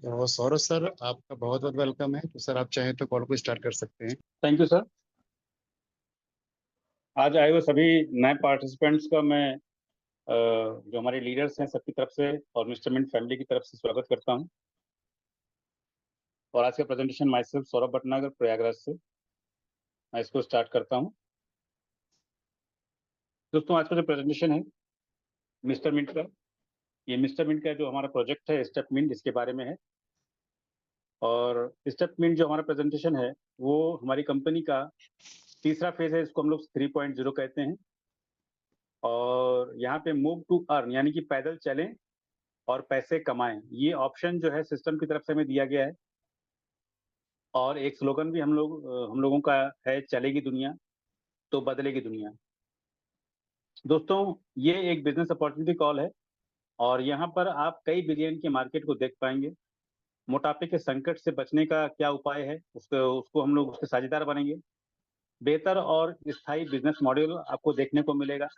Saurabh sir, आपका बहुत बहुत वेलकम है। तो सर, आप चाहें तो कॉल को स्टार्ट कर सकते हैं। Thank you sir. आज आए हुए सभी नए पार्टिसिपेंट्स का मैं जो हमारे लीडर्स हैं सबकी तरफ से और मिस्टर मिंट फैमिली की तरफ से स्वागत करता हूं। और आज का presentation my self Saurabh Bhatnagar Prayagraj से मैं इसको स्टार्ट करता हूं। दोस्तों, आज का जो प्रेजेंटेशन है मिस्टर मिंट का, ये मिस्टर मिंट का जो हमारा प्रोजेक्ट है स्टेप मिंट, इसके बारे में है। और स्टेप मिंट जो हमारा प्रेजेंटेशन है वो हमारी कंपनी का तीसरा फेज है, इसको हम लोग 3.0 कहते हैं। और यहाँ पे मूव टू अर्न यानी कि पैदल चलें और पैसे कमाएं, ये ऑप्शन जो है सिस्टम की तरफ से हमें दिया गया है। और एक स्लोगन भी हम लोगों का है, चलेगी दुनिया तो बदलेगी दुनिया। दोस्तों, ये एक बिजनेस अपॉर्चुनिटी कॉल है और यहाँ पर आप कई बिलियन के मार्केट को देख पाएंगे। मोटापे के संकट से बचने का क्या उपाय है, उसको उसको हम लोग उसके साझेदार बनेंगे। बेहतर और स्थायी बिजनेस मॉडल आपको देखने को मिलेगा।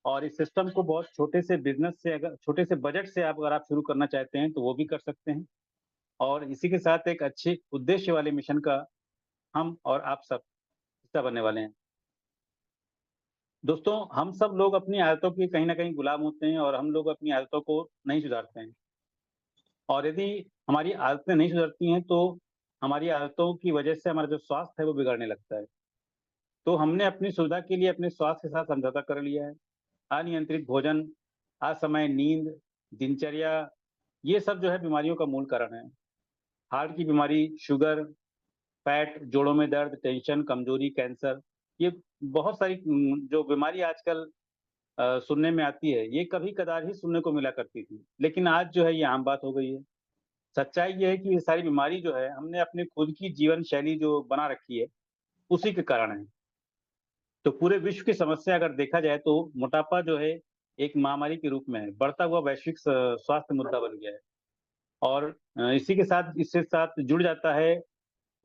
और इस सिस्टम को बहुत छोटे से बिजनेस से, अगर छोटे से बजट से अगर आप शुरू करना चाहते हैं तो वो भी कर सकते हैं। और इसी के साथ एक अच्छे उद्देश्य वाले मिशन का हम और आप सब हिस्सा बनने वाले हैं। दोस्तों, हम सब लोग अपनी आदतों के कहीं ना कहीं गुलाम होते हैं और हम लोग अपनी आदतों को नहीं सुधारते हैं। और यदि हमारी आदतें नहीं सुधरती हैं तो हमारी आदतों की वजह से हमारा जो स्वास्थ्य है वो बिगड़ने लगता है। तो हमने अपनी सुविधा के लिए अपने स्वास्थ्य के साथ समझौता कर लिया है। अनियंत्रित भोजन, असमय नींद, दिनचर्या, ये सब जो है बीमारियों का मूल कारण है। हार्ट की बीमारी, शुगर, फैट, जोड़ों में दर्द, टेंशन, कमजोरी, कैंसर, ये बहुत सारी जो बीमारी आजकल सुनने में आती है, ये कभी कदार ही सुनने को मिला करती थी, लेकिन आज जो है ये आम बात हो गई है। सच्चाई ये है कि ये सारी बीमारी जो है हमने अपने खुद की जीवन शैली जो बना रखी है उसी के कारण है। तो पूरे विश्व की समस्या अगर देखा जाए तो मोटापा जो है एक महामारी के रूप में है, बढ़ता हुआ वैश्विक स्वास्थ्य मुद्दा बन गया है। और इसी के साथ इससे साथ जुड़ जाता है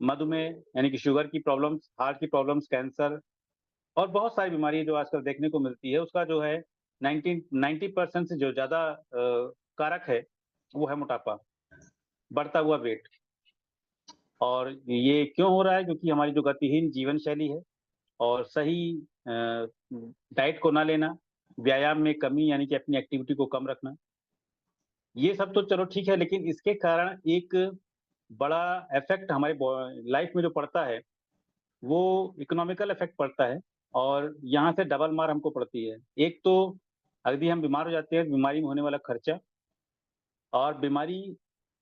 मधुमेह यानी कि शुगर की प्रॉब्लम्स, हार्ट की प्रॉब्लम्स, कैंसर और बहुत सारी बीमारी जो आजकल देखने को मिलती है। उसका जो है 90% से जो ज्यादा कारक है वो है मोटापा, बढ़ता हुआ वेट। और ये क्यों हो रहा है? क्योंकि हमारी जो गतिहीन जीवन शैली है और सही डाइट को ना लेना, व्यायाम में कमी यानी कि अपनी एक्टिविटी को कम रखना, ये सब तो चलो ठीक है, लेकिन इसके कारण एक बड़ा इफेक्ट हमारे लाइफ में जो पड़ता है वो इकोनॉमिकल इफेक्ट पड़ता है। और यहाँ से डबल मार हमको पड़ती है। एक तो यदि हम बीमार हो जाते हैं, बीमारी में होने वाला खर्चा, और बीमारी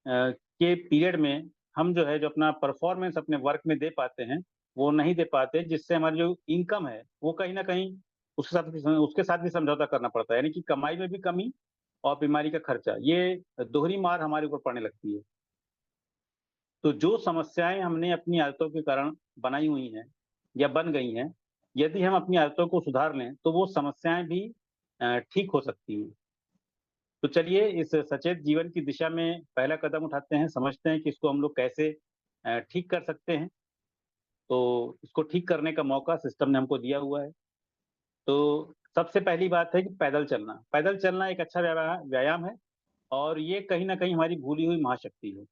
के पीरियड में हम जो है जो अपना परफॉर्मेंस अपने वर्क में दे पाते हैं वो नहीं दे पाते, जिससे हमारी जो इनकम है वो कहीं ना कहीं उसके साथ भी समझौता करना पड़ता है, यानी कि कमाई में भी कमी और बीमारी का खर्चा, ये दोहरी मार हमारे ऊपर पड़ने लगती है। तो जो समस्याएं हमने अपनी आदतों के कारण बनाई हुई हैं या बन गई हैं, यदि हम अपनी आदतों को सुधार लें तो वो समस्याएं भी ठीक हो सकती हैं। तो चलिए इस सचेत जीवन की दिशा में पहला कदम उठाते हैं, समझते हैं कि इसको हम लोग कैसे ठीक कर सकते हैं। तो इसको ठीक करने का मौका सिस्टम ने हमको दिया हुआ है। तो सबसे पहली बात है कि पैदल चलना। पैदल चलना एक अच्छा व्यायाम है और ये कहीं ना कहीं हमारी भूली हुई महाशक्ति है।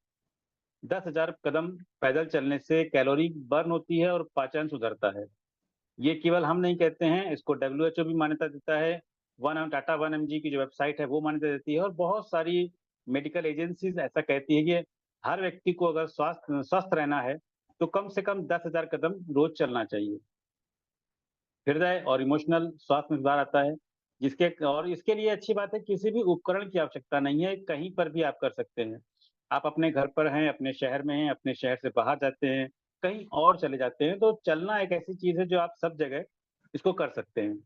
10,000 कदम पैदल चलने से कैलोरी बर्न होती है और पाचन सुधरता है। ये केवल हम नहीं कहते हैं, इसको डब्ल्यूएचओ भी मान्यता देता है। टाटा 1 mg की जो वेबसाइट है वो मान्यता देती है और बहुत सारी मेडिकल एजेंसीज ऐसा कहती है कि हर व्यक्ति को अगर स्वास्थ्य स्वस्थ रहना है तो कम से कम 10,000 कदम रोज चलना चाहिए। हृदय और इमोशनल स्वास्थ्य में सुधार आता है, जिसके और इसके लिए अच्छी बात है, किसी भी उपकरण की आवश्यकता नहीं है, कहीं पर भी आप कर सकते हैं। आप अपने घर पर हैं, अपने शहर में हैं, अपने शहर से बाहर जाते हैं, कहीं और चले जाते हैं, तो चलना एक ऐसी चीज है जो आप सब जगह इसको कर सकते हैं।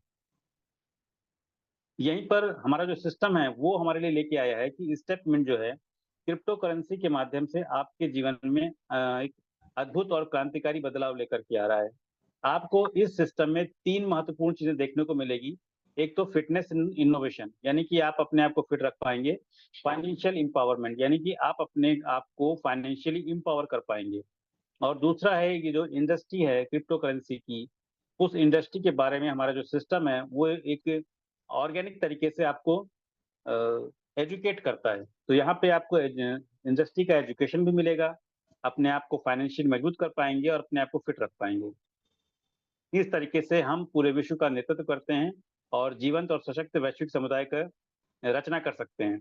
यहीं पर हमारा जो सिस्टम है वो हमारे लिए लेके आया है कि स्टेटमेंट जो है क्रिप्टो करेंसी के माध्यम से आपके जीवन में एक अद्भुत और क्रांतिकारी बदलाव लेकर के आ रहा है। आपको इस सिस्टम में 3 महत्वपूर्ण चीजें देखने को मिलेगी। एक तो फिटनेस इनोवेशन, यानी कि आप अपने आप को फिट रख पाएंगे। फाइनेंशियल एम्पावरमेंट, यानी कि आप अपने आप को फाइनेंशियली एम्पावर कर पाएंगे। और दूसरा है कि जो इंडस्ट्री है क्रिप्टो करेंसी की, उस इंडस्ट्री के बारे में हमारा जो सिस्टम है वो एक ऑर्गेनिक तरीके से आपको एजुकेट करता है। तो यहाँ पे आपको इंडस्ट्री का एजुकेशन भी मिलेगा, अपने आप को फाइनेंशियल मजबूत कर पाएँगे और अपने आप को फिट रख पाएँगे। इस तरीके से हम पूरे विश्व का नेतृत्व करते हैं और जीवंत और सशक्त वैश्विक समुदाय का रचना कर सकते हैं।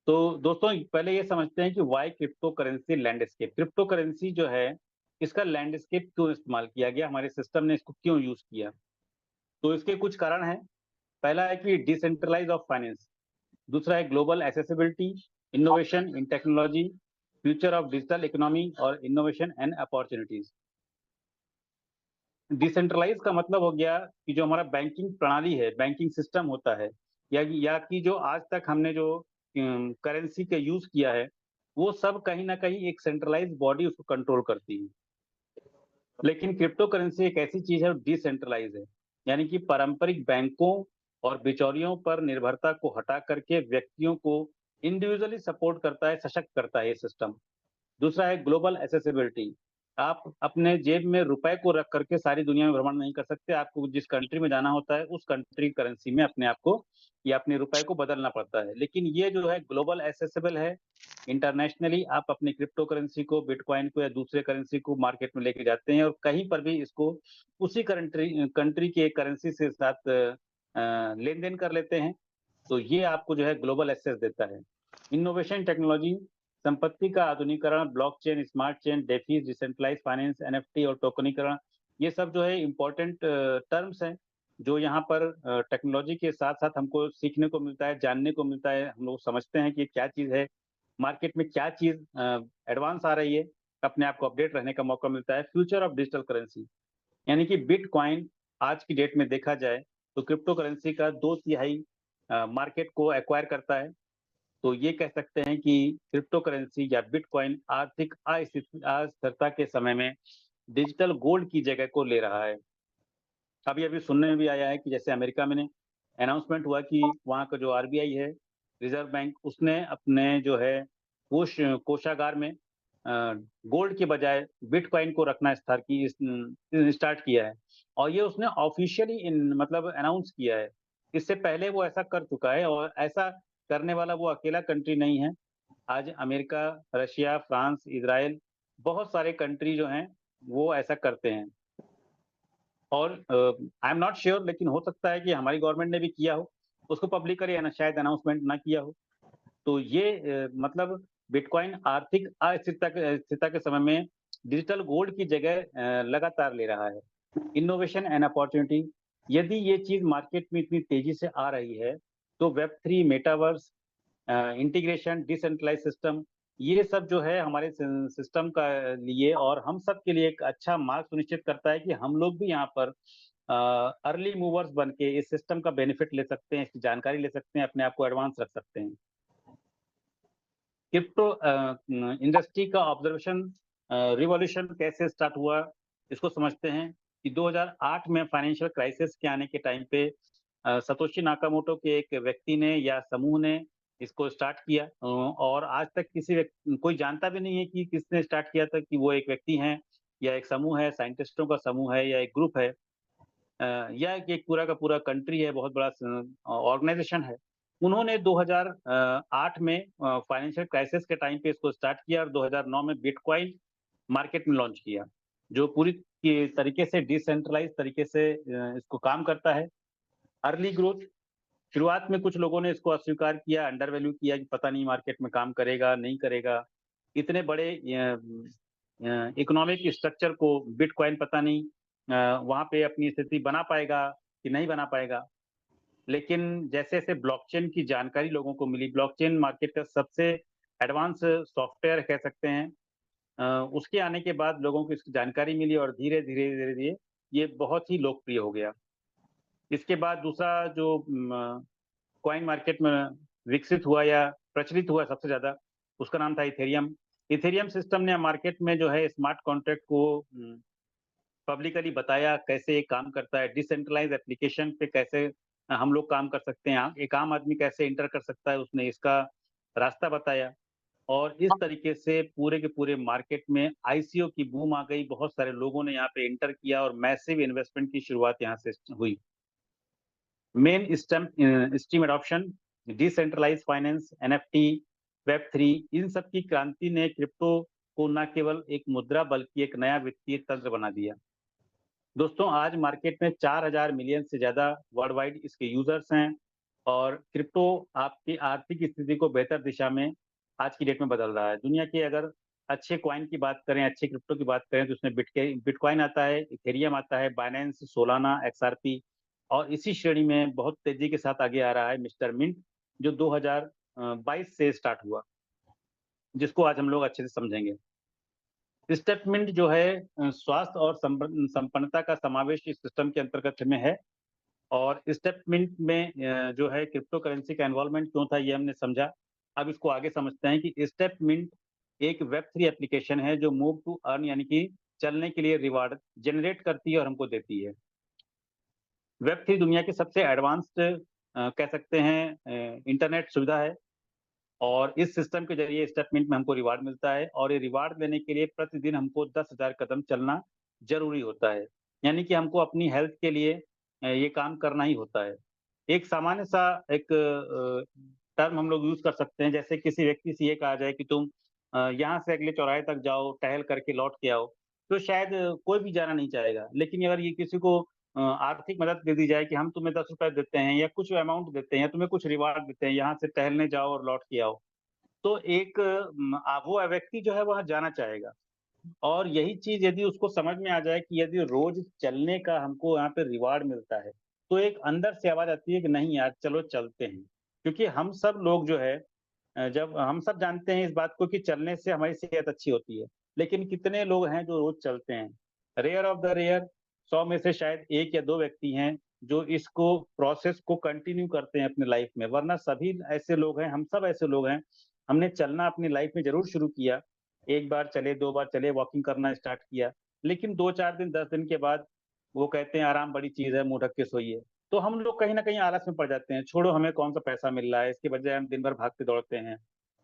तो दोस्तों पहले ये समझते हैं कि why crypto currency landscape. Crypto currency जो है, इसका लैंडस्केप क्यों इस्तेमाल किया गया? हमारे सिस्टम ने इसको क्यों यूज़ किया? तो इसके कुछ कारण हैं। पहला है कि डिसेंट्रलाइज ऑफ फाइनेंस, दूसरा है global accessibility, innovation in technology, future of digital economy और इनोवेशन एंड अपॉर्च्युनिटीज। डिसेंट्रलाइज का मतलब हो गया कि जो हमारा बैंकिंग प्रणाली है, बैंकिंग सिस्टम होता है, या कि जो आज तक हमने जो करेंसी का यूज किया है, वो सब कहीं ना कहीं एक सेंट्रलाइज बॉडी उसको कंट्रोल करती है। लेकिन क्रिप्टो करेंसी एक ऐसी चीज है, डिसेंट्रलाइज है, यानी कि पारंपरिक बैंकों और बिचौलियों पर निर्भरता को हटा करके व्यक्तियों को इंडिविजुअली सपोर्ट करता है, सशक्त करता है ये सिस्टम। दूसरा है ग्लोबल एक्सेसिबिलिटी। आप अपने जेब में रुपए को रख करके सारी दुनिया में भ्रमण नहीं कर सकते। आपको जिस कंट्री में जाना होता है, उस कंट्री करेंसी में अपने आप को या अपने रुपए को बदलना पड़ता है। लेकिन ये जो है ग्लोबल एक्सेसिबल है। इंटरनेशनली आप अपनी क्रिप्टो करेंसी को, बिटकॉइन को या दूसरे करेंसी को मार्केट में लेके जाते हैं और कहीं पर भी इसको उसी कंट्री कंट्री के करेंसी से साथ लेन-देन कर लेते हैं। तो ये आपको जो है ग्लोबल एक्सेस देता है। इनोवेशन टेक्नोलॉजी, संपत्ति का आधुनिकीकरण, blockchain, smart chain, DeFi, decentralise finance, NFT और टोकनीकरण, ये सब जो है इम्पोर्टेंट टर्म्स हैं, जो यहाँ पर टेक्नोलॉजी के साथ-साथ हमको सीखने को मिलता है, जानने को मिलता है। हम लोग समझते हैं कि ये क्या चीज़ है, मार्केट में क्या चीज़ एडवांस आ रही है, अपने आप को अपडेट रहने का मौका मिलता है। फ्यूचर ऑफ डिजिटल करेंसी, यानी कि बिटकॉइन आज की डेट में देखा जाए, तो क्रिप्टो करेंसी का 2/3 मार्केट को एक्वायर करता है। तो ये कह सकते हैं कि क्रिप्टो करेंसी या बिटकॉइन आर्थिक अस्थिरता के समय में डिजिटल गोल्ड की जगह को ले रहा है। अभी-अभी सुनने में भी आया है कि जैसे अमेरिका में अनाउंसमेंट हुआ कि वहाँ का जो आरबीआई है, रिज़र्व बैंक, उसने अपने जो है कोषागार में गोल्ड के बजाय बिटकॉइन को रखना स्टार्ट किया है। और ये उसने ऑफ़िशियली इन मतलब अनाउंस किया है। इससे पहले वो ऐसा कर चुका है और ऐसा करने वाला वो अकेला कंट्री नहीं है। आज अमेरिका, रशिया, फ्रांस, इज़राइल, बहुत सारे कंट्री जो हैं, वो ऐसा करते हैं। और आई एम नॉट श्योर, लेकिन हो सकता है कि हमारी गवर्नमेंट ने भी किया हो, उसको पब्लिकली शायद अनाउंसमेंट ना किया हो। तो ये मतलब बिटकॉइन आर्थिक अस्थिरता के समय में डिजिटल गोल्ड की जगह लगातार ले रहा है। इनोवेशन एंड अपॉर्च्युनिटी, यदि ये चीज़ मार्केट में इतनी तेज़ी से आ रही है, तो web 3, metaverse, integration, decentralised system, ये सब जो है हमारे सिस्टम का लिए और हम सब के लिए एक अच्छा मार्ग सुनिश्चित करता है कि हम लोग भी यहाँ पर अर्ली मूवर्स बन के इस सिस्टम का बेनिफिट ले सकते हैं, इसकी जानकारी ले सकते हैं, अपने आप को एडवांस रख सकते हैं। क्रिप्टो इंडस्ट्री का ऑब्जर्वेशन रिवॉल्यूशन कैसे स्टार्ट हुआ, इसको समझते हैं कि 2008 में फाइनेंशियल क्राइसिस के आने के टाइम पे सतोशी नाकामोटो के एक व्यक्ति ने या समूह ने इसको स्टार्ट किया, और आज तक कोई जानता भी नहीं है कि किसने स्टार्ट किया था, कि वो एक व्यक्ति हैं या एक समूह है, साइंटिस्टों का समूह है या एक ग्रुप है, या कि एक पूरा का पूरा कंट्री है, बहुत बड़ा ऑर्गेनाइजेशन है। उन्होंने 2008 में फाइनेंशियल क्राइसिस के टाइम पे इसको स्टार्ट किया और 2009 में बिटकॉइन मार्केट में लॉन्च किया, जो पूरी तरीके से डिसेंट्रलाइज़ तरीके से इसको काम करता है। अर्ली ग्रोथ, शुरुआत में कुछ लोगों ने इसको अस्वीकार किया, अंडर वैल्यू किया कि पता नहीं मार्केट में काम करेगा, नहीं करेगा। इतने बड़े इकोनॉमिक स्ट्रक्चर को बिटकॉइन पता नहीं वहाँ पे अपनी स्थिति बना पाएगा कि नहीं बना पाएगा। लेकिन जैसे-जैसे ब्लॉकचेन की जानकारी लोगों को मिली, ब्लॉकचेन मार्केट का सबसे एडवांस सॉफ्टवेयर कह सकते हैं। उसके आने के बाद लोगों को इसकी जानकारी मिली और धीरे-धीरे, धीरे-धीरे ये बहुत ही लोकप्रिय हो गया। इसके बाद दूसरा जो कॉइन मार्केट में विकसित हुआ या प्रचलित हुआ सबसे ज़्यादा, उसका नाम था इथेरियम। इथेरियम सिस्टम ने मार्केट में जो है स्मार्ट कॉन्ट्रैक्ट को पब्लिकली बताया, कैसे ये काम करता है, डिसेंट्रलाइज़ एप्लीकेशन पे कैसे हम लोग काम कर सकते हैं, एक आम आदमी कैसे एंटर कर सकता है, उसने इसका रास्ता बताया। और इस तरीके से पूरे के पूरे मार्केट में आईसीओ की बूम आ गई, बहुत सारे लोगों ने यहाँ पे एंटर किया और मैसिव इन्वेस्टमेंट की शुरुआत यहाँ से हुई। Mainstream adoption, decentralise finance, NFT, web 3, इन सब की क्रांति ने क्रिप्टो को न केवल एक मुद्रा बल्कि एक नया वित्तीय तंत्र बना दिया। दोस्तों, आज मार्केट में 4000 मिलियन से ज्यादा वर्ल्ड वाइड इसके यूजर्स हैं और क्रिप्टो आपकी आर्थिक स्थिति को बेहतर दिशा में आज की डेट में बदल रहा है। दुनिया के अगर अच्छे कॉइन की बात करें, अच्छे क्रिप्टो की बात करें, तो उसमें बिटकॉइन आता है, इथेरियम आता है, बाइनेंस, सोलाना, एक्सआरपी, और इसी श्रेणी में बहुत तेजी के साथ आगे आ रहा है मिस्टर मिंट, जो 2022 से स्टार्ट हुआ, जिसको आज हम लोग अच्छे से समझेंगे। स्टेटमेंट जो है स्वास्थ्य और संपन्नता का समावेश इस सिस्टम के अंतर्गत में है। और स्टेटमेंट में जो है क्रिप्टो करेंसी का इन्वॉल्वमेंट क्यों था, ये हमने समझा। अब इसको आगे समझते हैं कि स्टेटमेंट एक वेब 3 एप्लीकेशन है जो मूव टू अर्न यानी कि चलने के लिए रिवार्ड जनरेट करती है और हमको देती है। वेब 3 दुनिया की सबसे एडवांस्ड कह सकते हैं इंटरनेट सुविधा है और इस सिस्टम के जरिए स्टेटमेंट में हमको रिवार्ड मिलता है और ये रिवार्ड लेने के लिए प्रतिदिन हमको 10,000 कदम चलना जरूरी होता है। यानी कि हमको अपनी हेल्थ के लिए ये काम करना ही होता है। एक सामान्य सा एक टर्म हम लोग यूज कर सकते हैं, जैसे किसी व्यक्ति से ये कहा जाए कि तुम यहाँ से अगले चौराहे तक जाओ, टहल करके लौट के आओ, तो शायद कोई भी जाना नहीं चाहेगा। लेकिन अगर ये किसी को आर्थिक मदद दे दी जाए कि हम तुम्हें 10 रुपए देते हैं या कुछ अमाउंट देते हैं या तुम्हें कुछ रिवार्ड देते हैं, यहाँ से टहलने जाओ और लौट के आओ, तो एक वो व्यक्ति जो है वहाँ जाना चाहेगा। और यही चीज यदि उसको समझ में आ जाए कि यदि रोज चलने का हमको यहाँ पे रिवार्ड मिलता है, तो एक अंदर से आवाज आती है कि नहीं यार, चलो चलते हैं। क्योंकि हम सब लोग जो है जब हम सब जानते हैं इस बात को कि चलने से हमारी सेहत अच्छी होती है, लेकिन कितने लोग हैं जो रोज चलते हैं? रेयर ऑफ द रेयर, 100 में से शायद 1 या 2 व्यक्ति हैं जो इसको प्रोसेस को कंटिन्यू करते हैं अपने लाइफ में, वरना सभी ऐसे लोग हैं, हम सब ऐसे लोग हैं। हमने चलना अपनी लाइफ में जरूर शुरू किया, 1 बार चले, 2 बार चले, वॉकिंग करना स्टार्ट किया, लेकिन 2-4 दिन, 10 दिन के बाद वो कहते हैं आराम बड़ी चीज है, मुंह ढक के सोइए। तो हम लोग कहीं न कहीं आलस में पड़ जाते हैं, छोड़ो हमें कौन-सा पैसा मिल रहा है, इसके बजाय हम दिन भर भागते-दौड़ते हैं,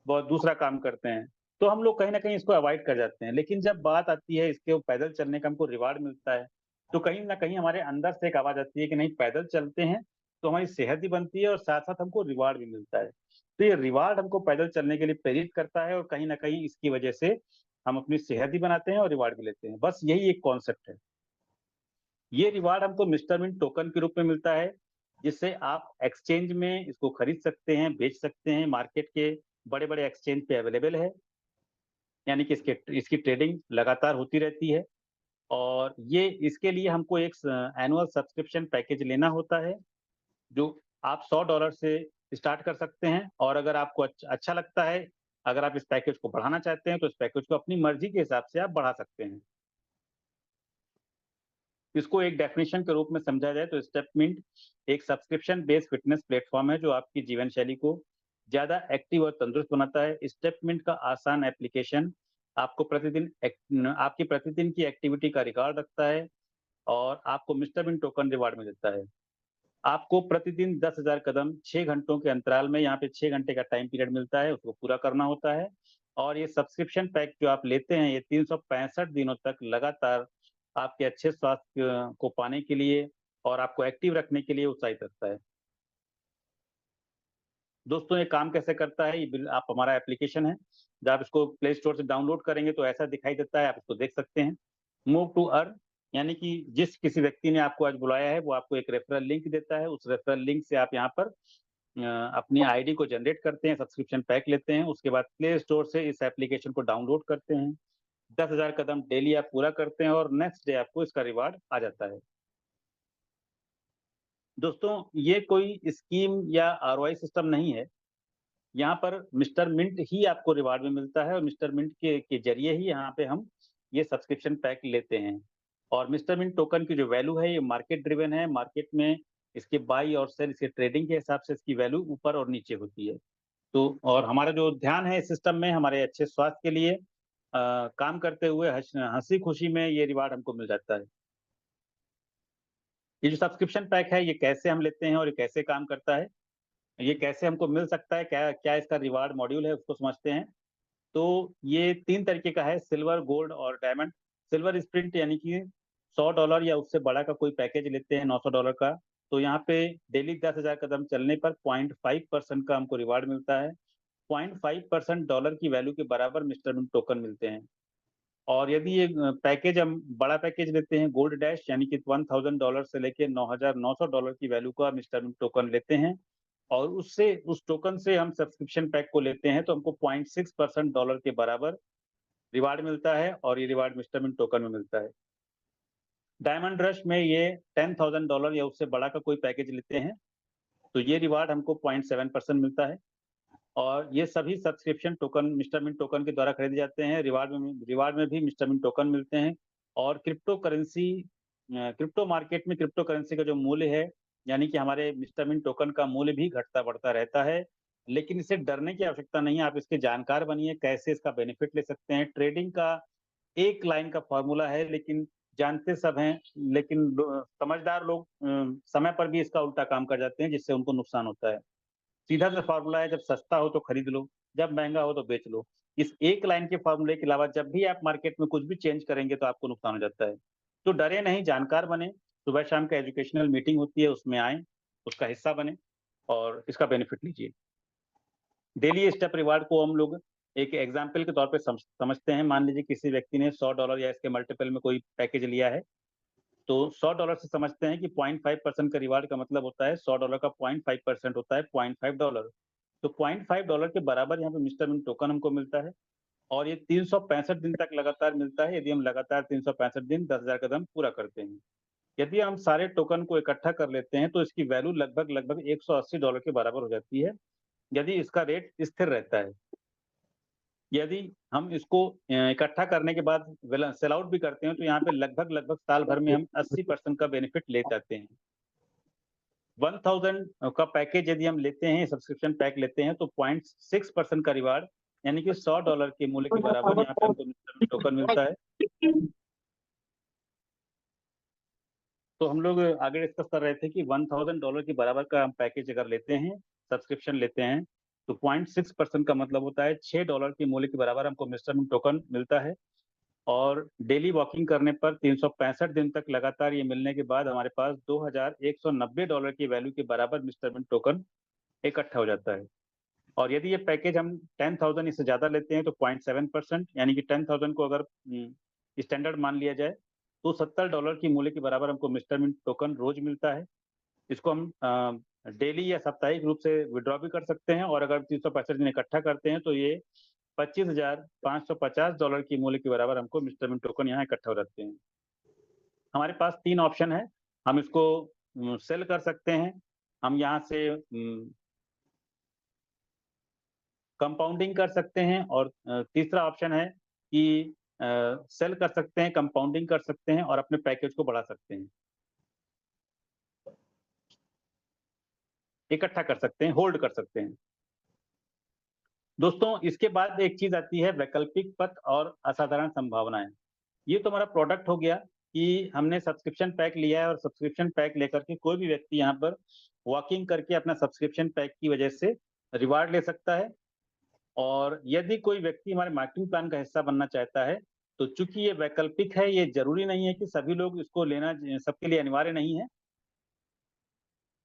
बहुत दूसरा काम करते हैं। तो हम लोग कहीं न कहीं इसको अवॉइड कर जाते हैं। लेकिन जब बात आती है इसके पैदल चलने का हमको रिवार्ड मिलता है, तो कहीं न कहीं हमारे अंदर से एक आवाज़ आती है कि नहीं, पैदल चलते हैं, तो हमारी सेहत भी बनती है और साथ-साथ हमको रिवार्ड भी मिलता है। तो ये रिवार्ड हमको पैदल चलने के लिए प्रेरित करता है और कहीं न कहीं इसकी वजह से हम अपनी सेहत भी बनाते हैं और रिवार्ड भी लेते हैं। बस यही एक कॉन्सेप्ट है। ये रिवार्ड हमको मिस्टर मिंट टोकन के रूप में मिलता है, जिससे आप एक्सचेंज में इसको खरीद सकते हैं, बेच सकते हैं। मार्केट के बड़े-बड़े एक्सचेंज पे अवेलेबल है, यानी कि इसकी ट्रेडिंग लगातार होती रहती है। और ये इसके लिए हमको एक एनुअल सब्सक्रिप्शन पैकेज लेना होता है, जो आप $100 से स्टार्ट कर सकते हैं। और अगर आपको अच्छा लगता है, अगर आप इस पैकेज को बढ़ाना चाहते हैं, तो इस पैकेज को अपनी मर्जी के हिसाब से आप बढ़ा सकते हैं। इसको एक डेफिनेशन के रूप में समझा जाए तो स्टेपमिंट एक सब्सक्रिप्शन बेस्ड फिटनेस प्लेटफॉर्म है जो आपकी जीवन शैली को ज्यादा एक्टिव और तंदुरुस्त बनाता है। स्टेपमिंट का आसान एप्लीकेशन आपको आपकी प्रतिदिन की एक्टिविटी का रिकॉर्ड रखता है और आपको मिस्टर मिंट टोकन रिवार्ड में देता है। आपको प्रतिदिन 10,000 कदम 6 घंटों के अंतराल में, यहाँ पे 6 घंटे का टाइम पीरियड मिलता है, उसको पूरा करना होता है। और ये सब्सक्रिप्शन पैक जो आप लेते हैं, ये 365 दिनों तक लगातार आपके अच्छे स्वास्थ्य को पाने के लिए और आपको एक्टिव रखने के लिए उत्साहित रखता है। दोस्तों, ये काम कैसे करता है? ये आप हमारा एप्लीकेशन है, जब आप इसको प्ले स्टोर से डाउनलोड करेंगे तो ऐसा दिखाई देता है, आप इसको देख सकते हैं। मूव टू अर्न, यानी कि जिस किसी व्यक्ति ने आपको आज बुलाया है वो आपको एक रेफरल लिंक देता है। उस रेफरल लिंक से आप यहाँ पर अपनी आईडी को जनरेट करते हैं, सब्सक्रिप्शन पैक लेते हैं, उसके बाद प्ले स्टोर से इस एप्लीकेशन को डाउनलोड करते हैं। 10,000 कदम डेली आप पूरा करते हैं और नेक्स्ट डे आपको इसका रिवार्ड आ जाता है। दोस्तों, ये कोई स्कीम या आरओआई सिस्टम नहीं है। यहाँ पर मिस्टर मिंट ही आपको रिवार्ड में मिलता है और मिस्टर मिंट के जरिए ही यहाँ पे हम ये सब्सक्रिप्शन पैक लेते हैं। और मिस्टर मिंट टोकन की जो वैल्यू है, ये मार्केट ड्रिवन है। मार्केट में इसके बाई और सेल, इसके ट्रेडिंग के हिसाब से इसकी वैल्यू ऊपर और नीचे होती है। तो और हमारा जो ध्यान है इस सिस्टम में, हमारे अच्छे स्वास्थ्य के लिए काम करते हुए हंसी खुशी में ये रिवार्ड हमको मिल जाता है। ये जो सब्सक्रिप्शन पैक है, ये कैसे हम लेते हैं और ये कैसे काम करता है, ये कैसे हमको मिल सकता है, क्या क्या इसका रिवार्ड मॉड्यूल है, उसको समझते हैं। तो ये 3 तरीके का है, सिल्वर, गोल्ड और डायमंड। सिल्वर स्प्रिंट यानी कि $100 या उससे बड़ा का कोई पैकेज लेते हैं $900 का, तो यहाँ पे डेली 10,000 कदम चलने पर 0.5% का हमको रिवार्ड मिलता है। 0.5% डॉलर की वैल्यू के बराबर मिस्टर बीन टोकन मिलते हैं। और यदि ये पैकेज हम बड़ा पैकेज लेते हैं गोल्ड डैश, यानी कि $1,000 से लेके $9,900 की वैल्यू का मिस्टर बीन टोकन लेते हैं, और उससे उस टोकन से हम सब्सक्रिप्शन पैक को लेते हैं, तो हमको 0.6% डॉलर के बराबर रिवार्ड मिलता है, और ये रिवार्ड मिस्टर बीन टोकन में मिलता है। डायमंड रश में ये $10,000 या उससे बड़ा का कोई पैकेज लेते हैं, तो ये रिवार्ड हमको 0.7% मिलता है। और ये सभी subscription token Mr Bean token के द्वारा खरीदे जाते हैं। रिवार्ड में भी मिस्टर बीन टोकन मिलते हैं। और क्रिप्टो मार्केट में क्रिप्टो करेंसी का जो मूल्य है, यानी कि हमारे मिस्टर बीन टोकन का मूल्य भी घटता बढ़ता रहता है। लेकिन इससे डरने की आवश्यकता नहीं है, आप इसके जानकार बनिए, कैसे इसका बेनिफिट ले सकते हैं। ट्रेडिंग का एक लाइन का फॉर्मूला है, लेकिन जानते सब हैं, लेकिन समझदार लोग समय पर भी इसका उल्टा काम कर जाते हैं, जिससे उनको नुकसान होता है। सीधा सा फॉर्मूला है, जब सस्ता हो तो खरीद लो, जब महंगा हो तो बेच लो। इस एक लाइन के फॉर्मूले के अलावा जब भी आप मार्केट में कुछ भी चेंज करेंगे तो आपको नुकसान हो जाता है। तो डरे नहीं, जानकार बने। सुबह शाम का एजुकेशनल मीटिंग होती है, उसमें आएँ, उसका हिस्सा बने और इसका बेनिफिट लीजिए। डेली स्टेप रिवार्ड को हम लोग एक एग्जाम्पल के तौर पे समझते हैं। मान लीजिए किसी व्यक्ति ने $100 या इसके मल्टीपल में कोई पैकेज लिया है, तो $100 से समझते हैं कि 0.5% का रिवार्ड का मतलब होता है $100 का 0.5% होता है $0.5। तो $0.5 के बराबर यहाँ पे मिस्टर बीन टोकन हमको मिलता है, और ये 365 दिन तक लगातार मिलता है, यदि हम लगातार 365 दिन 10,000 कदम पूरा करते हैं। यदि हम सारे टोकन को इकट्ठा कर लेते हैं, तो इसकी वैल्यू लगभग $180 के बराबर हो जाती है, यदि इसका रेट स्थिर रहता है। यदि हम इसको इकट्ठा करने के बाद सेल आउट भी करते हैं, तो यहाँ पे लगभग साल भर में हम 80% का बेनिफिट ले जाते हैं। 1000 का पैकेज यदि हम लेते हैं, सब्सक्रिप्शन पैक लेते हैं, तो 0.6% का रिवार्ड, यानी कि $100 के मूल्य के बराबर यहाँ पे हमको मिस्टर बीन टोकन मिलता है। तो हम लोग आगे डिस्कस कर रहे थे कि $1,000 के बराबर का हम पैकेज अगर लेते हैं, सब्सक्रिप्शन लेते हैं, तो 0.6% का मतलब होता है $6 के मूल्य के बराबर हमको मिस्टर बीन टोकन मिलता है। और डेली वॉकिंग करने पर 365 दिन तक लगातार ये मिलने के बाद हमारे पास $2,190 की वैल्यू के बराबर मिस्टर बीन टोकन इकट्ठा हो जाता है। और यदि ये पैकेज हम 10,000 इससे ज़्यादा लेते हैं, तो 0.7%, यानी कि 10,000 को अगर स्टैंडर्ड मान लिया जाए, तो $70 की मूल्य के बराबर हमको मिस्टर बीन टोकन रोज मिलता है। इसको हम डेली या साप्ताहिक रूप से विड्रॉ भी कर सकते हैं, और अगर 365 दिन इकट्ठा करते हैं, तो ये $25,550 की मूल्य के बराबर हमको मिस्टर बीन टोकन यहाँ इकट्ठा हो जाते हैं। हमारे पास 3 ऑप्शन है। हम इसको सेल कर सकते हैं, हम यहाँ से कंपाउंडिंग कर सकते हैं, और तीसरा ऑप्शन है कि सेल कर सकते हैं, कंपाउंडिंग कर सकते हैं, और अपने पैकेज को बढ़ा सकते हैं। इकट्ठा कर सकते हैं, होल्ड कर सकते हैं। दोस्तों, इसके बाद एक चीज आती है वैकल्पिक पथ और असाधारण संभावनाएं। ये तो हमारा प्रोडक्ट हो गया कि हमने सब्सक्रिप्शन पैक लिया है, और सब्सक्रिप्शन पैक लेकर के कोई भी व्यक्ति यहाँ पर वॉकिंग करके अपना सब्सक्रिप्शन पैक की वजह से रिवार्ड ले सकता है। और यदि कोई व्यक्ति हमारे मार्केटिंग प्लान का हिस्सा बनना चाहता है, तो चूंकि ये वैकल्पिक है, ये जरूरी नहीं है कि सभी लोग इसको लेना, सबके लिए अनिवार्य नहीं है।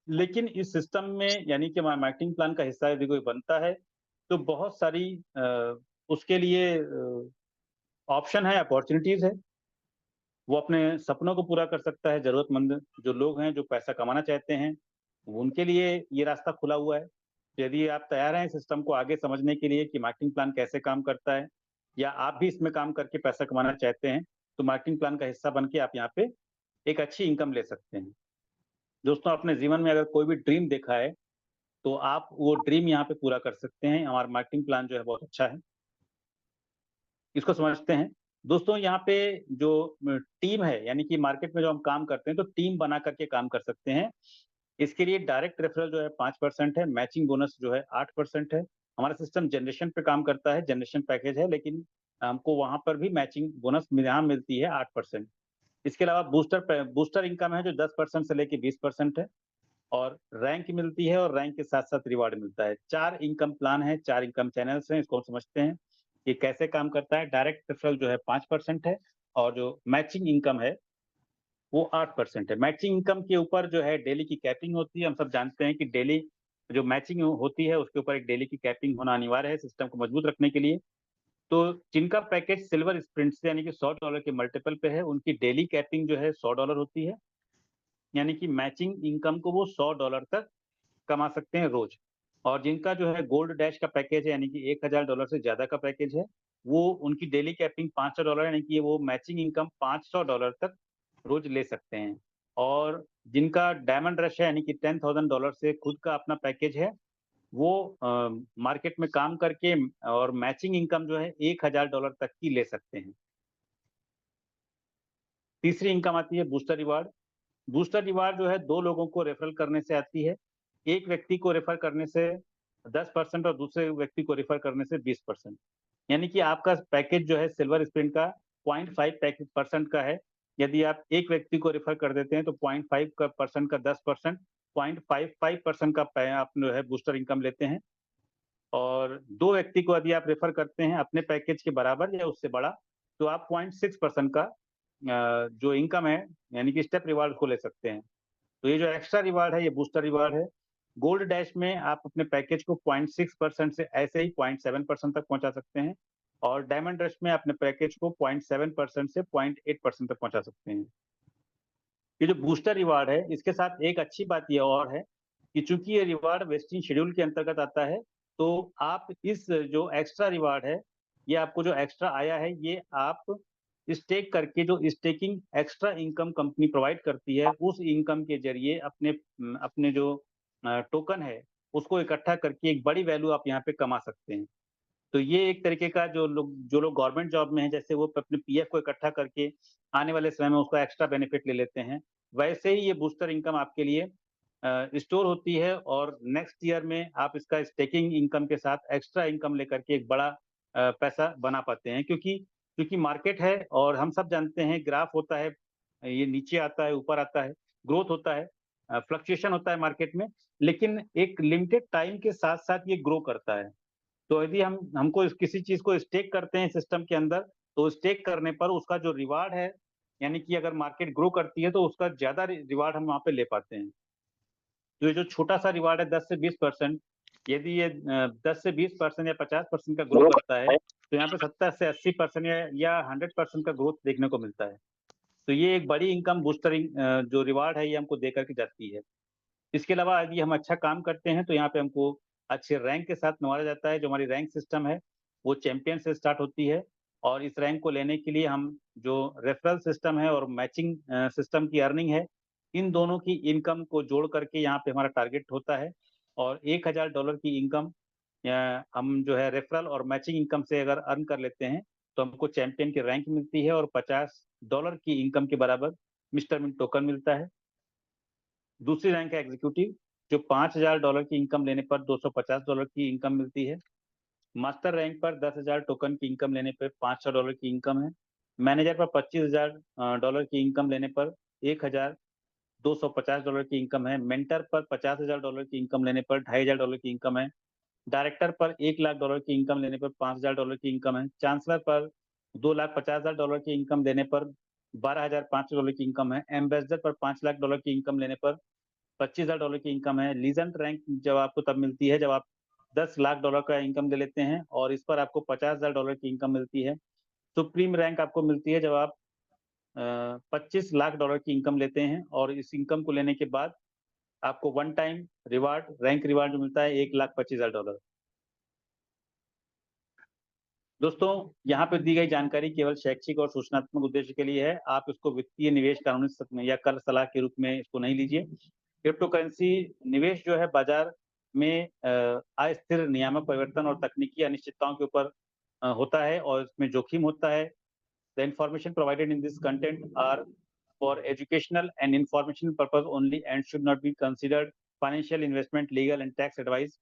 लेकिन इस सिस्टम में, यानी कि हमारे मार्केटिंग प्लान का हिस्सा यदि कोई बनता है, तो बहुत सारी उसके लिए ऑप्शन है, अपॉर्चुनिटीज है। वो अपने सपनों को पूरा कर सकता है। जरूरतमंद जो लोग हैं, जो पैसा कमाना चाहते हैं, उनके लिए ये रास्ता खुला हुआ है। यदि आप तैयार हैं सिस्टम को आगे समझने के लिए कि मार्केटिंग प्लान कैसे काम करता है, या आप भी इसमें काम करके पैसा कमाना चाहते हैं, तो मार्केटिंग प्लान का हिस्सा बन के आप यहाँ पे एक अच्छी इनकम ले सकते हैं। दोस्तों, अपने जीवन में अगर कोई भी ड्रीम देखा है, तो आप वो ड्रीम यहाँ पे पूरा कर सकते हैं। हमारा मार्केटिंग प्लान जो है बहुत अच्छा है, इसको समझते हैं। दोस्तों, यहाँ पे जो टीम है, यानी कि मार्केट में जो हम काम करते हैं, तो टीम बना करके काम कर सकते हैं। इसके लिए डायरेक्ट रेफरल जो है 5% है, मैचिंग बोनस जो है 8% है। हमारा सिस्टम जनरेशन पे काम करता है, जनरेशन पैकेज है, लेकिन हमको वहां पर भी मैचिंग बोनस यहाँ मिलती है 8%। इसके अलावा बूस्टर इनकम है, जो 10% से लेके 20% है, और रैंक मिलती है, और रैंक के साथ साथ रिवार्ड मिलता है। 4 इनकम प्लान है, 4 इनकम चैनल्स हैं। इसको हम समझते हैं कि कैसे काम करता है। डायरेक्ट रेफरल जो है 5% है, और जो मैचिंग इनकम है वो 8% है। मैचिंग इनकम के ऊपर जो है डेली की कैपिंग होती है। हम सब जानते हैं कि डेली जो मैचिंग होती है उसके ऊपर एक डेली की कैपिंग होना अनिवार्य है सिस्टम को मजबूत रखने के लिए। तो जिनका पैकेज सिल्वर स्प्रिंट से यानी कि $100 के मल्टीपल पे है, उनकी डेली कैपिंग जो है $100 होती है। यानी कि मैचिंग इनकम को वो $100 तक कमा सकते हैं रोज। और जिनका जो है गोल्ड डैश का पैकेज है यानी कि $1000 से ज्यादा का पैकेज है, वो उनकी डेली कैपिंग $500 यानी कि वो मैचिंग इनकम $500 तक रोज ले सकते हैं। और जिनका डायमंड रश है यानी कि $10,000 से खुद का अपना पैकेज है, वो मार्केट में काम करके और मैचिंग इनकम जो है $1000 तक की ले सकते हैं। तीसरी इनकम आती है बूस्टर रिवार्ड। बूस्टर रिवार्ड जो है 2 लोगों को रेफरल करने से आती है। एक व्यक्ति को रेफर करने से 10% और दूसरे व्यक्ति को रेफर करने से 20%। यानी कि आपका पैकेज जो है सिल्वर स्प्रिंट का 0.5 परसेंट का है। यदि आप एक व्यक्ति को रेफर कर देते हैं तो 0.5 का परसेंट का 10%, 0.55% का आप जो है बूस्टर इनकम लेते हैं। और 2 व्यक्ति को यदि आप रेफर करते हैं अपने पैकेज के बराबर या उससे बड़ा, तो आप 0.6% का जो इनकम है यानी कि स्टेप रिवार्ड को ले सकते हैं। तो ये जो एक्स्ट्रा रिवार्ड है ये बूस्टर रिवार्ड है। गोल्ड डैश में आप अपने पैकेज को 0.6% से ऐसे ही 0.7% तक पहुंचा सकते हैं। और डायमंड रश में अपने पैकेज को 0.7% से 0.8% तक पहुंचा सकते हैं। ये जो बूस्टर रिवार्ड है इसके साथ एक अच्छी बात ये और है कि चूंकि ये रिवार्ड वेस्टिंग शेड्यूल के अंतर्गत आता है, तो आप इस जो एक्स्ट्रा रिवार्ड है, ये आपको जो एक्स्ट्रा आया है ये आप स्टेक करके जो staking extra income company provide करती है, उस इनकम के जरिए अपने जो टोकन है उसको इकट्ठा करके एक बड़ी वैल्यू आप यहाँ पे कमा सकते हैं। तो ये एक तरीके का जो लोग गवर्नमेंट जॉब में हैं, जैसे वो अपने पीएफ को इकट्ठा करके आने वाले समय में उसका एक्स्ट्रा बेनिफिट ले लेते हैं, वैसे ही ये बूस्टर इनकम आपके लिए स्टोर होती है और नेक्स्ट ईयर में आप इसका स्टेकिंग इनकम के साथ एक्स्ट्रा इनकम लेकर के एक बड़ा पैसा बना पाते हैं। क्योंकि क्योंकि मार्केट है और हम सब जानते हैं ग्राफ होता है, ये नीचे आता है, ऊपर आता है, ग्रोथ होता है, फ्लक्चुएशन होता है मार्केट में, लेकिन एक लिमिटेड टाइम के साथ-साथ ये ग्रो करता है। तो यदि हमको किसी चीज़ को स्टेक करते हैं सिस्टम के अंदर, तो स्टेक करने पर उसका जो रिवार्ड है, यानी कि अगर मार्केट ग्रो करती है तो उसका ज़्यादा रिवार्ड हम वहाँ पे ले पाते हैं। तो ये जो छोटा-सा रिवार्ड है 10 से 20%, यदि ये 10 से 20% या 50% का ग्रो करता है, तो यहाँ पे 70 से 80% या 100% का ग्रोथ देखने को मिलता है। तो ये एक बड़ी इनकम बूस्टरिंग जो रिवार्ड है ये हमको दे कर के जाती है। इसके अलावा यदि हम अच्छा काम करते हैं तो यहाँ पे हमको अच्छे रैंक के साथ नवाजा जाता है। जो हमारी रैंक सिस्टम है वो चैंपियन से स्टार्ट होती है और इस रैंक को लेने के लिए हम जो रेफरल सिस्टम है और मैचिंग सिस्टम की अर्निंग है, इन दोनों की इनकम को जोड़ करके यहाँ पे हमारा टारगेट होता है। और $1000 की इनकम हम जो है रेफरल और मैचिंग इनकम से अगर अर्न कर लेते हैं तो हमको चैंपियन की रैंक मिलती है और $50 की इनकम के बराबर मिस्टर मिंट टोकन मिलता है। दूसरी रैंक है एग्जीक्यूटिव, जो $5000 की इनकम लेने पर $250 की इनकम मिलती है। मास्टर रैंक पर 10,000 टोकन की इनकम लेने पर $500 की इनकम है। मैनेजर पर $25,000 की इनकम लेने पर $1,250 की इनकम है। मेंटर पर $50,000 की इनकम लेने पर $2,500 की इनकम है। डायरेक्टर पर $1,00,000 की इनकम लेने पर $5,000 की इनकम है। चांसलर पर $2,50,000 की इनकम देने पर $12,500 की इनकम है। एम्बेसडर पर $5,00,000 की इनकम लेने पर $25,000 की इनकम है। लीजेंड रैंक जब आपको तब मिलती है जब आप $10,00,000 का इनकम ले लेते हैं और इस पर आपको $50,000 की इनकम मिलती है। सुप्रीम रैंक आपको मिलती है जब आप $25,00,000 की इनकम लेते हैं और इस इनकम को लेने के बाद आपको one time reward rank reward जो मिलता है $1,25,000। दोस्तों, यहाँ पे दी गई जानकारी केवल शैक्षिक और सूचनात्मक उद्देश्य के लिए है। आप इसको वित्तीय निवेश कानूनी या कर सलाह के रूप में इसको नहीं लीजिए। क्रिप्टो करेंसी निवेश जो है बाजार में अस्थिर नियामक परिवर्तन और तकनीकी अनिश्चितताओं के ऊपर होता है और इसमें जोखिम होता है। The information provided in this content are for educational and information purpose only and should not be considered financial investment, legal and tax advice.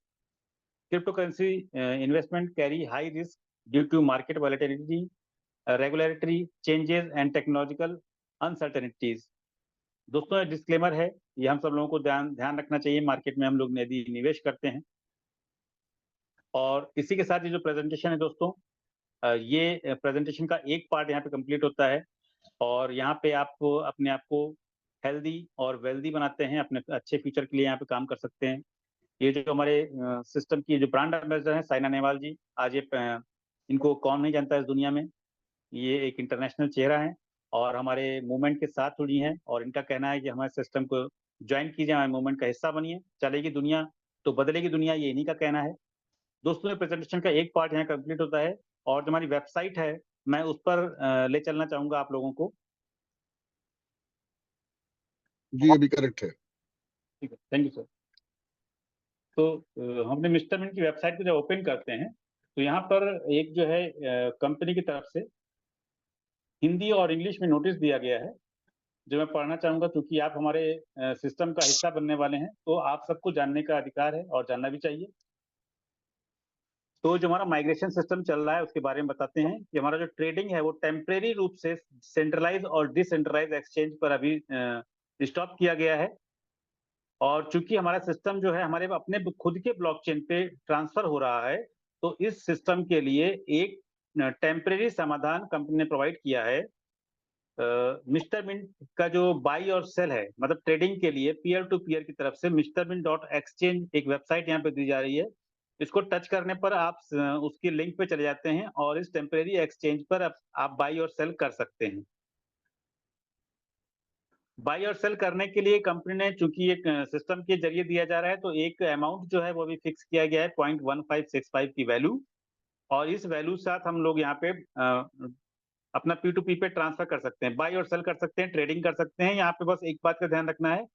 Cryptocurrency investment carry high risk due to market volatility, regulatory changes and technological uncertainties. दोस्तों, ये disclaimer है, ये हम सब लोगों को ध्यान ध्यान रखना चाहिए मार्केट में हम लोग यदि निवेश करते हैं। और इसी के साथ ये जो प्रेजेंटेशन है दोस्तों, ये प्रेजेंटेशन का एक पार्ट यहाँ पे कंप्लीट होता है। और यहाँ पे आप अपने आप को हेल्दी और वेल्दी बनाते हैं, अपने अच्छे फ्यूचर के लिए यहाँ पे काम कर सकते हैं। ये जो हमारे सिस्टम की जो ब्रांड एम्बेसडर हैं साइना नेहवाल जी, आज इनको कौन नहीं जानता इस दुनिया में। ये एक इंटरनेशनल चेहरा है और हमारे मूवमेंट के साथ जुड़ी हैं और इनका कहना है कि हमारे सिस्टम को ज्वाइन कीजिए, हमारे मूवमेंट का हिस्सा बनिए, चलेगी दुनिया तो बदलेगी दुनिया, ये इन्हीं का कहना है। दोस्तों, ये प्रेजेंटेशन का एक पार्ट यहाँ कंप्लीट होता है और जो हमारी वेबसाइट है, मैं उस पर ले चलना चाहूँगा आप लोगों को। जी अभी करेक्ट है। ठीक है, थैंक यू सर। तो हमने मिस्टर मिंट की वेबसाइट को जब ओपन करते हैं तो यहाँ पर एक जो है कंपनी की तरफ से हिंदी और इंग्लिश में नोटिस दिया गया है, जो मैं पढ़ना चाहूँगा क्योंकि आप हमारे सिस्टम का हिस्सा बनने वाले हैं, तो आप सबको जानने का अधिकार है और जानना भी चाहिए। तो जो हमारा माइग्रेशन सिस्टम चल रहा है उसके बारे में बताते हैं कि हमारा जो ट्रेडिंग है वो टेम्परेरी रूप से सेंट्रलाइज और डिसेंट्रलाइज एक्सचेंज पर अभी स्टॉप किया गया है। और चूंकि हमारा सिस्टम जो है हमारे अपने खुद के ब्लॉकचेन पे ट्रांसफर हो रहा है, तो इस सिस्टम के लिए एक टेम्परेरी समाधान कंपनी ने प्रोवाइड किया है। मिस्टर मिंट का जो बाई और सेल है, मतलब ट्रेडिंग के लिए पीयर टू पीयर की तरफ से मिस्टर मिंट डॉट एक्सचेंज एक वेबसाइट यहाँ पे दी जा रही है। इसको टच करने पर आप उसकी लिंक पे चले जाते हैं और इस टेम्परेरी एक्सचेंज पर आप बाई और सेल कर सकते हैं। बाई और सेल करने के लिए कंपनी ने, चूंकि एक सिस्टम के जरिए दिया जा रहा है, तो एक अमाउंट जो है वो भी फिक्स किया गया है 0.1565 की वैल्यू। और इस वैल्यू के साथ हम लोग यहाँ पे अपना P2P पे ट्रांसफर कर सकते हैं, बाई और सेल कर सकते हैं, ट्रेडिंग कर सकते हैं। यहाँ पे बस एक बात का ध्यान रखना है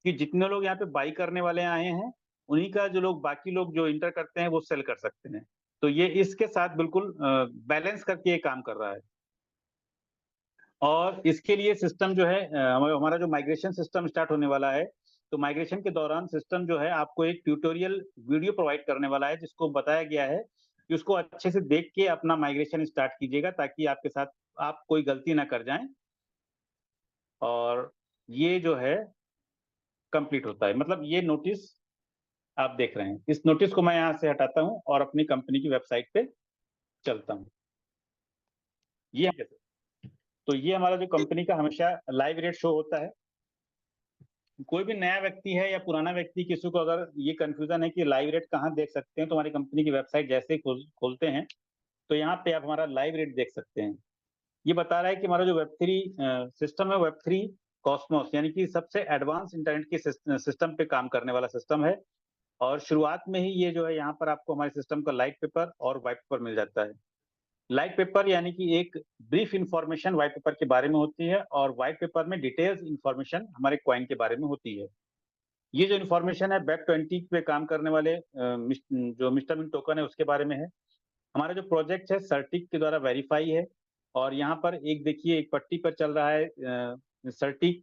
कि जितने लोग यहाँ पे बाई करने वाले आए हैं, उन्हीं का जो लोग बाकी लोग जो इंटर करते हैं वो सेल कर सकते हैं। तो ये इसके साथ बिल्कुल बैलेंस करके ये काम कर रहा है। और इसके लिए सिस्टम जो है हमारा जो माइग्रेशन सिस्टम स्टार्ट होने वाला है, तो माइग्रेशन के दौरान सिस्टम जो है आपको एक ट्यूटोरियल वीडियो प्रोवाइड करने वाला है, जिसको बताया गया है कि उसको अच्छे से देख के अपना माइग्रेशन स्टार्ट कीजिएगा ताकि आपके साथ आप कोई गलती ना कर जाएं। और ये जो है कंप्लीट होता है, मतलब ये नोटिस आप देख रहे हैं, इस नोटिस को मैं यहाँ से हटाता हूँ और अपनी कंपनी की वेबसाइट पे चलता हूँ। ये कैसे? तो ये हमारा जो कंपनी का हमेशा लाइव रेट शो होता है। कोई भी नया व्यक्ति है या पुराना व्यक्ति, किसी को अगर ये कंफ्यूजन है कि लाइव रेट कहाँ देख सकते हैं, तो हमारी कंपनी की वेबसाइट जैसे ही खोलते हैं तो यहाँ पे आप हमारा लाइव रेट देख सकते हैं। ये बता रहा है कि हमारा जो वेब3 सिस्टम है, वेब3 कॉस्मोस, यानी कि सबसे एडवांस इंटरनेट की सिस्टम पे काम करने वाला सिस्टम है। और शुरुआत में ही ये जो है यहाँ पर आपको हमारे सिस्टम का लाइट पेपर और व्हाइट पेपर मिल जाता है। लाइट पेपर यानी कि एक ब्रीफ इंफॉर्मेशन व्हाइट पेपर के बारे में होती है और व्हाइट पेपर में डिटेल्स इंफॉर्मेशन हमारे कॉइन के बारे में होती है। ये जो इन्फॉर्मेशन है वेब20 पे काम करने वाले जो मिस्टर मिंट टोकन है उसके बारे में है। हमारा जो प्रोजेक्ट है सर्टिक के द्वारा वेरीफाई है। और यहाँ पर एक देखिए, एक पट्टी पर चल रहा है सर्टिक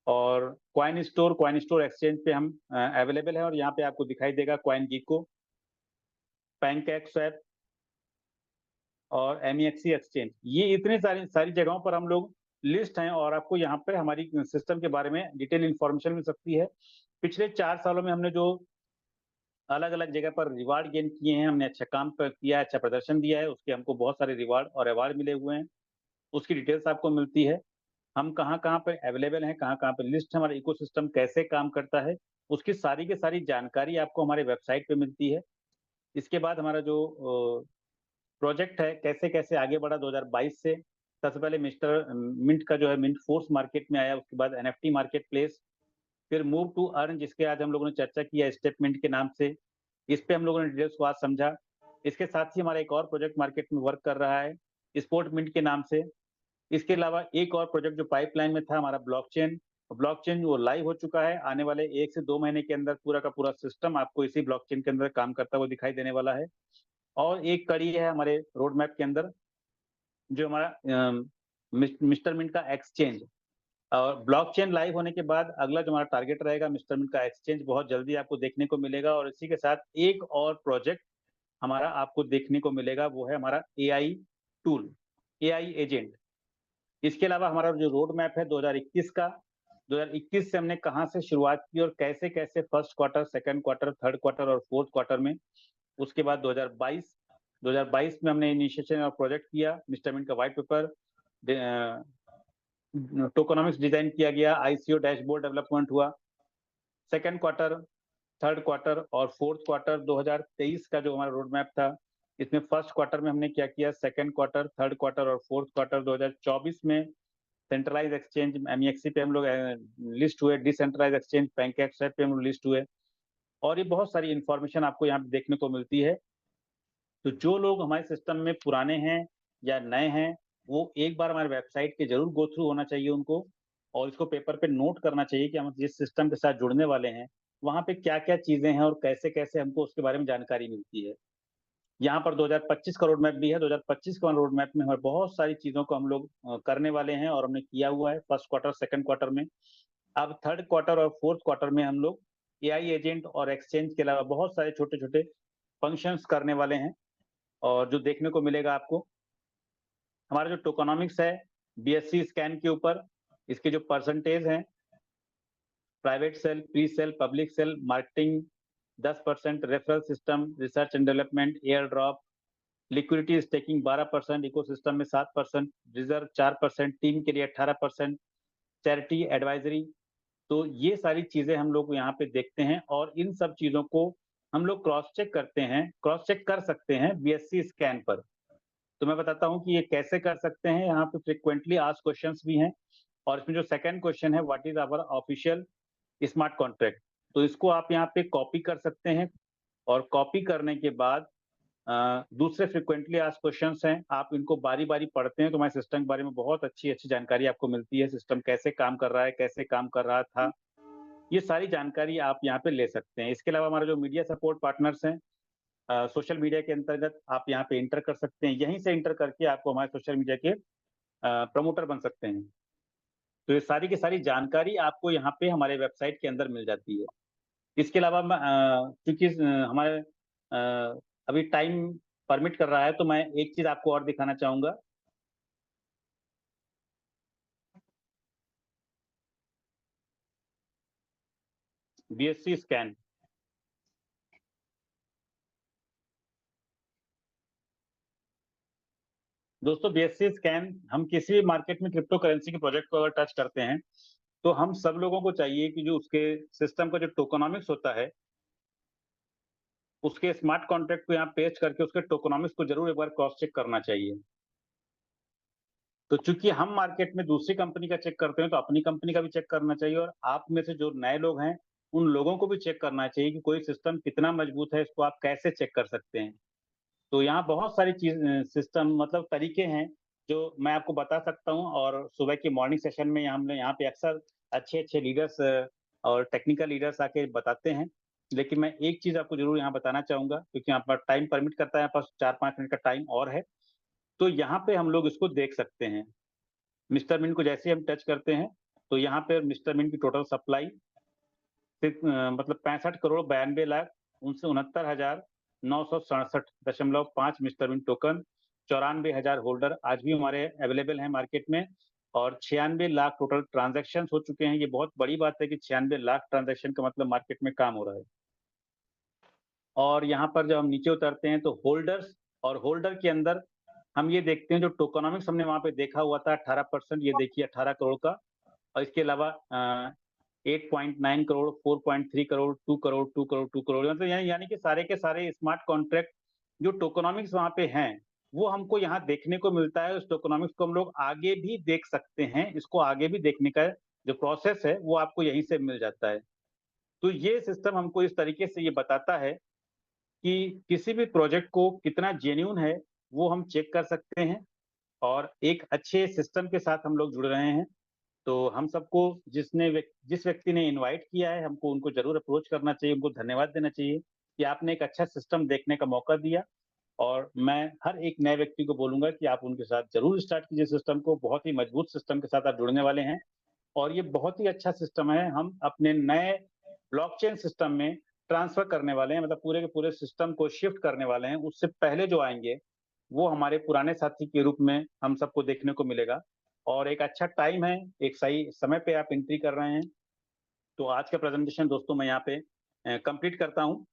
और कॉइन स्टोर एक्सचेंज पे हम अवेलेबल है। और यहाँ पे आपको दिखाई देगा कॉइन गीको, पैनकेक स्वैप और MEXC एक्सचेंज। ये इतने सारी जगहों पर हम लोग लिस्ट हैं और आपको यहाँ पे हमारी सिस्टम के बारे में डिटेल इंफॉर्मेशन मिल सकती है। पिछले 4 सालों में हमने जो अलग अलग जगह पर रिवार्ड गेन किए हैं, हमने अच्छा काम किया है, अच्छा प्रदर्शन दिया है, उसके हमको बहुत सारे रिवार्ड और अवार्ड मिले हुए हैं। उसकी डिटेल्स आपको मिलती है। हम कहाँ कहाँ पे अवेलेबल हैं, कहाँ कहाँ पे लिस्ट, हमारा इकोसिस्टम कैसे काम करता है, उसकी सारी की सारी जानकारी आपको हमारे वेबसाइट पे मिलती है। इसके बाद हमारा जो प्रोजेक्ट है कैसे कैसे आगे बढ़ा 2022 से। सबसे पहले मिस्टर मिंट का जो है मिंट फोर्स मार्केट में आया, उसके बाद NFT मार्केट प्लेस, फिर मूव टू अर्न, जिसके आज हम लोगों ने चर्चा किया स्टेटमेंट के नाम से। इस पे हम लोगों ने डिटेल्स को आज समझा। इसके साथ ही हमारा एक और प्रोजेक्ट मार्केट में वर्क कर रहा है स्पोर्ट मिंट के नाम से। इसके अलावा एक और प्रोजेक्ट जो पाइपलाइन में था हमारा ब्लॉकचेन, ब्लॉकचेन वो लाइव हो चुका है। आने वाले 1 से 2 महीने के अंदर पूरा का पूरा सिस्टम आपको इसी ब्लॉकचेन के अंदर काम करता हुआ दिखाई देने वाला है। और एक कड़ी है हमारे रोड मैप के अंदर जो हमारा मिस्टर मिंट का एक्सचेंज। और ब्लॉकचेन लाइव होने के बाद अगला जो हमारा टारगेट रहेगा, मिस्टर मिंट का एक्सचेंज बहुत जल्दी आपको देखने को मिलेगा। और इसी के साथ एक और प्रोजेक्ट हमारा आपको देखने को मिलेगा, वो है हमारा AI टूल, AI एजेंट। इसके अलावा हमारा जो रोड मैप है 2021 का, 2021 से हमने कहाँ से शुरुआत की और कैसे कैसे first quarter, second quarter, third quarter और फोर्थ क्वार्टर में। उसके बाद 2022 में हमने इनिशिएशन और प्रोजेक्ट किया मिस्टर मिंट का व्हाइट पेपर। टोकेनोमिक्स डिजाइन किया गया, आईसीओ डैशबोर्ड डेवलपमेंट हुआ। सेकंड क्वार्टर, थर्ड क्वार्टर और फोर्थ क्वार्टर 2023 का जो हमारा रोड मैप था, इसमें फर्स्ट क्वार्टर में हमने क्या किया, सेकंड क्वार्टर, थर्ड क्वार्टर और फोर्थ क्वार्टर 2024 में सेंट्रलाइज एक्सचेंज एमईएक्सी पे हम लोग लिस्ट हुए, डिसेंट्रलाइज एक्सचेंज पैनकेक्स पे हम लोग लिस्ट हुए, और ये बहुत सारी इंफॉर्मेशन आपको यहाँ पे देखने को मिलती है। तो जो लोग हमारे सिस्टम में पुराने हैं या नए हैं, वो एक बार हमारे वेबसाइट के जरूर गो थ्रू होना चाहिए उनको, और इसको पेपर पे नोट करना चाहिए कि हम जिस सिस्टम के साथ जुड़ने वाले हैं, वहाँ पे क्या-क्या चीजें हैं और कैसे-कैसे हमको उसके बारे में जानकारी मिलती है। यहाँ पर 2025 का रोड मैप भी है। 2025 का रोड मैप में हमें बहुत सारी चीजों को हम लोग करने वाले हैं और हमने किया हुआ है फर्स्ट क्वार्टर, सेकंड क्वार्टर में। अब थर्ड क्वार्टर और फोर्थ क्वार्टर में हम लोग एआई एजेंट और एक्सचेंज के अलावा बहुत सारे छोटे-छोटे फंक्शंस करने वाले हैं, और जो देखने को मिलेगा आपको, हमारा जो टोकेनोमिक्स है बीएससी स्कैन के ऊपर, इसके जो परसेंटेज हैं, private sale, pre sale, public sale, marketing 10%, referral system, research and development, air drop, liquidity staking 12%, ecosystem में 7%, रिजर्व 4%, टीम के लिए 18%, चैरिटी एडवाइजरी। तो ये सारी चीजें हम लोग यहाँ पे देखते हैं, और इन सब चीजों को हम लोग क्रॉस चेक करते हैं, क्रॉस चेक कर सकते हैं बीएससी स्कैन पर। तो मैं बताता हूँ कि ये कैसे कर सकते हैं। यहाँ पे फ्रिक्वेंटली आस्क्ड क्वेश्चंस भी हैं, और इसमें जो सेकंड क्वेश्चन है, what is our official smart contract, तो इसको आप यहाँ पे कॉपी कर सकते हैं, और कॉपी करने के बाद दूसरे फ्रिक्वेंटली आस्क्ड क्वेश्चंस हैं, आप इनको बारी-बारी पढ़ते हैं तो हमारे सिस्टम के बारे में बहुत अच्छी-अच्छी जानकारी आपको मिलती है। सिस्टम कैसे काम कर रहा है, कैसे काम कर रहा था, ये सारी जानकारी आप यहाँ पे ले सकते हैं। इसके अलावा हमारा जो मीडिया सपोर्ट पार्टनर्स हैं, सोशल मीडिया के अंतर्गत आप यहाँ पे एंटर कर सकते हैं। यहीं से एंटर करके आपको हमारे सोशल मीडिया के प्रमोटर बन सकते हैं। तो ये सारी की सारी जानकारी आपको यहाँ पे हमारे वेबसाइट के अंदर मिल जाती है। इसके अलावा चूँकि हमारे अभी टाइम परमिट कर रहा है, तो मैं एक चीज़ आपको और दिखाना चाहूँगा। BSc scan. दोस्तों, बीएससी स्कैन, हम किसी भी मार्केट में क्रिप्टो करेंसी के प्रोजेक्ट को अगर टच करते हैं, तो हम सब लोगों को चाहिए कि जो उसके सिस्टम का जो टोकेनोमिक्स होता है, उसके स्मार्ट कॉन्ट्रैक्ट को यहाँ पेस्ट करके उसके टोकेनोमिक्स को जरूर एक बार क्रॉस चेक करना चाहिए। तो चूंकि हम मार्केट में दूसरी कंपनी का चेक करते हैं, तो अपनी कंपनी का भी चेक करना चाहिए, और आप में से जो नए लोग हैं, उन लोगों को भी चेक करना चाहिए कि कोई सिस्टम कितना मजबूत है, इसको आप कैसे चेक कर सकते हैं। तो यहाँ बहुत सारी सिस्टम मतलब तरीके हैं जो मैं आपको बता सकता हूँ, और सुबह के मॉर्निंग सेशन में हमने यहाँ पे अक्सर अच्छे-अच्छे लीडर्स और टेक्निकल लीडर्स आके बताते हैं। लेकिन मैं एक चीज़ आपको ज़रूर यहाँ बताना चाहूँगा, क्योंकि यहाँ पर टाइम परमिट करता है, यहाँ पास 4-5 मिनट का टाइम और है। तो यहाँ पे हम लोग इसको देख सकते हैं। मिस्टर मिंट को जैसे ही हम टच करते हैं, तो यहाँ पे मिस्टर मिंट की टोटल सप्लाई मतलब 65 crore 92 lakh 69,967.5 Mr Mint token, 94,000 holder आज भी हमारे अवेलेबल हैं मार्केट में, और 96 लाख टोटल ट्रांजैक्शन हो चुके हैं। ये बहुत बड़ी बात है कि 96 लाख ट्रांजैक्शन का मतलब मार्केट में काम हो रहा है। और यहाँ पर जब हम नीचे उतरते हैं, तो होल्डर्स, और होल्डर के अंदर हम ये देखते हैं, जो टोकेनोमिक्स हमने वहाँ पे देखा हुआ था 18%, ये देखिए 18 करोड़ का, और इसके अलावा 8.9 करोड़, 4.3 करोड़, 2 करोड़, 2 करोड़, 2 करोड़, मतलब यानी कि सारे के सारे स्मार्ट कॉन्ट्रैक्ट जो टोकेनोमिक्स वहाँ पे हैं, वो हमको यहाँ देखने को मिलता है। उस टोकेनोमिक्स को हम लोग आगे भी देख सकते हैं। इसको आगे भी देखने का जो प्रोसेस है, वो आपको यहीं से मिल जाता है। तो ये सिस्टम हमको इस तरीके से ये बताता है कि किसी भी प्रोजेक्ट को कितना जेन्युइन है, वो हम चेक कर सकते हैं, और एक अच्छे सिस्टम के साथ हम लोग जुड़ रहे हैं। तो हम सबको जिस व्यक्ति ने इनवाइट किया है, हमको उनको ज़रूर अप्रोच करना चाहिए, उनको धन्यवाद देना चाहिए कि आपने एक अच्छा सिस्टम देखने का मौका दिया, और मैं हर एक नए व्यक्ति को बोलूँगा कि आप उनके साथ ज़रूर स्टार्ट कीजिए सिस्टम को। बहुत ही मजबूत सिस्टम के साथ आप जुड़ने वाले हैं, और ये बहुत ही अच्छा सिस्टम है। हम अपने नए ब्लॉकचेन सिस्टम में ट्रांसफ़र करने वाले हैं, मतलब पूरे के पूरे सिस्टम को शिफ्ट करने वाले हैं। उससे पहले जो आएँगे, वो हमारे पुराने साथी के रूप में हम सबको देखने को मिलेगा, और एक अच्छा टाइम है, एक सही समय पे आप एंट्री कर रहे हैं। तो आज का प्रेज़ेंटेशन दोस्तों मैं यहाँ पे कंप्लीट करता हूँ।